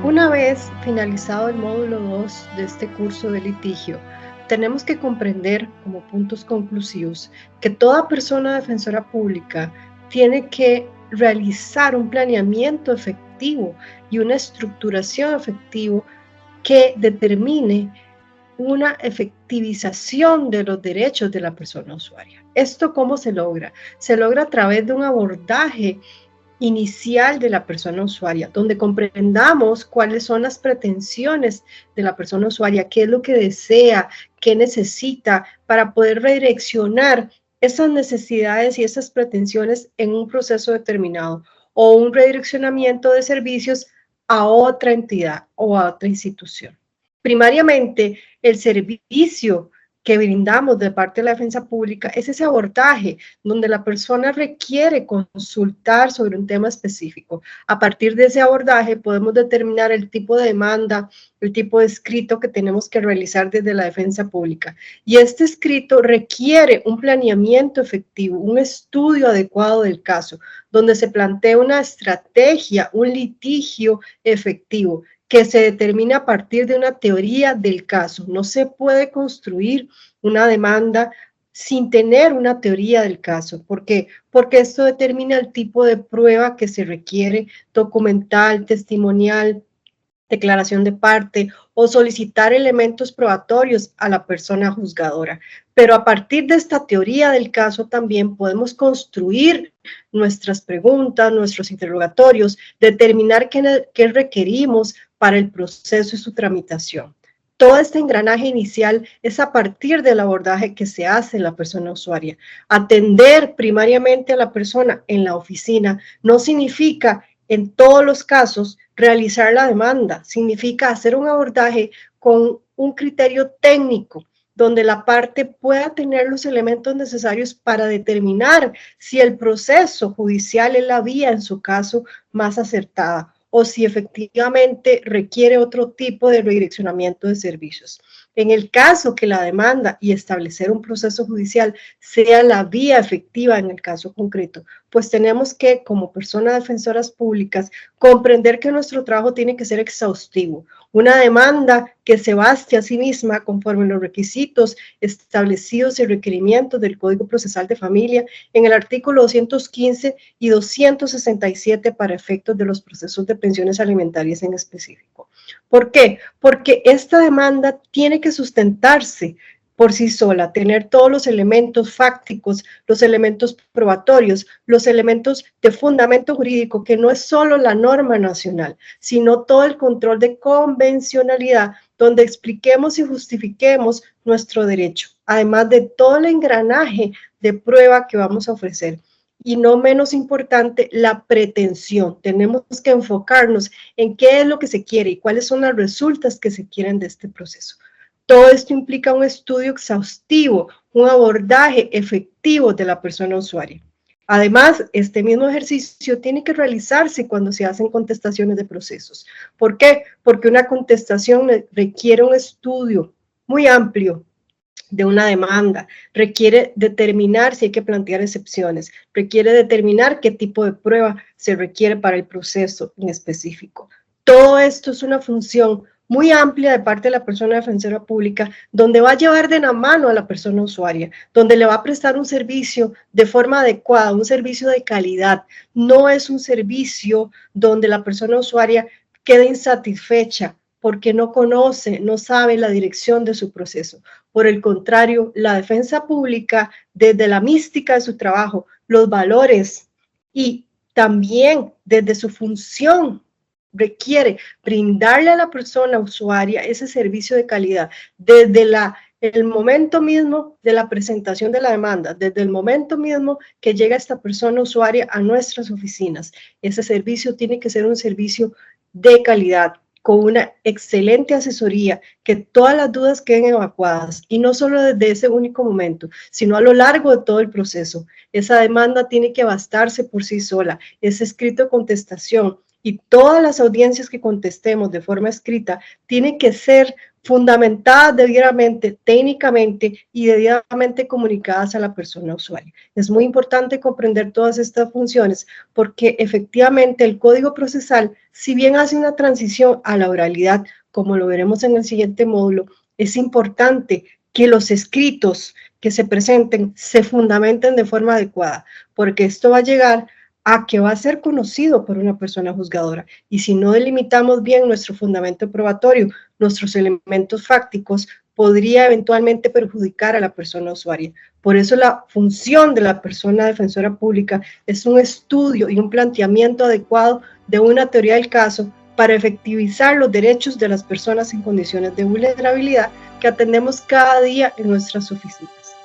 Una vez finalizado el módulo 2 de este curso de litigio, tenemos que comprender como puntos conclusivos que toda persona defensora pública tiene que realizar un planeamiento efectivo y una estructuración efectiva que determine una efectivización de los derechos de la persona usuaria. ¿Esto cómo se logra? Se logra a través de un abordaje inicial de la persona usuaria, donde comprendamos cuáles son las pretensiones de la persona usuaria, qué es lo que desea, qué necesita para poder redireccionar esas necesidades y esas pretensiones en un proceso determinado o un redireccionamiento de servicios a otra entidad o a otra institución. Primariamente, el servicio que brindamos de parte de la defensa pública es ese abordaje donde la persona requiere consultar sobre un tema específico. A partir de ese abordaje podemos determinar el tipo de demanda, el tipo de escrito que tenemos que realizar desde la defensa pública. Y este escrito requiere un planeamiento efectivo, un estudio adecuado del caso, donde se plantea una estrategia, un litigio efectivo que se determina a partir de una teoría del caso. No se puede construir una demanda sin tener una teoría del caso. ¿Por qué? Porque esto determina el tipo de prueba que se requiere, documental, testimonial, declaración de parte o solicitar elementos probatorios a la persona juzgadora. Pero a partir de esta teoría del caso también podemos construir nuestras preguntas, nuestros interrogatorios, determinar qué requerimos para el proceso y su tramitación. Todo este engranaje inicial es a partir del abordaje que se hace en la persona usuaria. Atender primariamente a la persona en la oficina no significa en todos los casos realizar la demanda, significa hacer un abordaje con un criterio técnico donde la parte pueda tener los elementos necesarios para determinar si el proceso judicial es la vía, en su caso, más acertada o si efectivamente requiere otro tipo de redireccionamiento de servicios. En el caso que la demanda y establecer un proceso judicial sea la vía efectiva en el caso concreto, pues tenemos que, como personas defensoras públicas, comprender que nuestro trabajo tiene que ser exhaustivo. Una demanda que se baste a sí misma conforme los requisitos establecidos y requerimientos del Código Procesal de Familia en el artículo 215 y 267 para efectos de los procesos de pensiones alimentarias en específico. ¿Por qué? Porque esta demanda tiene que sustentarse por sí sola, tener todos los elementos fácticos, los elementos probatorios, los elementos de fundamento jurídico, que no es solo la norma nacional, sino todo el control de convencionalidad, donde expliquemos y justifiquemos nuestro derecho, además de todo el engranaje de prueba que vamos a ofrecer. Y no menos importante, la pretensión. Tenemos que enfocarnos en qué es lo que se quiere y cuáles son las resultas que se quieren de este proceso. Todo esto implica un estudio exhaustivo, un abordaje efectivo de la persona usuaria. Además, este mismo ejercicio tiene que realizarse cuando se hacen contestaciones de procesos. ¿Por qué? Porque una contestación requiere un estudio muy amplio de una demanda, requiere determinar si hay que plantear excepciones, requiere determinar qué tipo de prueba se requiere para el proceso en específico. Todo esto es una función muy amplia de parte de la persona defensora pública, donde va a llevar de la mano a la persona usuaria, donde le va a prestar un servicio de forma adecuada, un servicio de calidad. No es un servicio donde la persona usuaria quede insatisfecha porque no conoce, no sabe la dirección de su proceso. Por el contrario, la defensa pública, desde la mística de su trabajo, los valores y también desde su función, requiere brindarle a la persona usuaria ese servicio de calidad desde el momento mismo de la presentación de la demanda, desde el momento mismo que llega esta persona usuaria a nuestras oficinas. Ese servicio tiene que ser un servicio de calidad, con una excelente asesoría, que todas las dudas queden evacuadas, y no solo desde ese único momento, sino a lo largo de todo el proceso. Esa demanda tiene que bastarse por sí sola, ese escrito de contestación y todas las audiencias que contestemos de forma escrita tienen que ser fundamentadas debidamente, técnicamente y debidamente comunicadas a la persona usuaria. Es muy importante comprender todas estas funciones porque efectivamente el código procesal, si bien hace una transición a la oralidad, como lo veremos en el siguiente módulo, es importante que los escritos que se presenten se fundamenten de forma adecuada, porque esto va a llegar a que va a ser conocido por una persona juzgadora. Y si no delimitamos bien nuestro fundamento probatorio, nuestros elementos fácticos, podría eventualmente perjudicar a la persona usuaria. Por eso la función de la persona defensora pública es un estudio y un planteamiento adecuado de una teoría del caso para efectivizar los derechos de las personas en condiciones de vulnerabilidad que atendemos cada día en nuestras oficinas.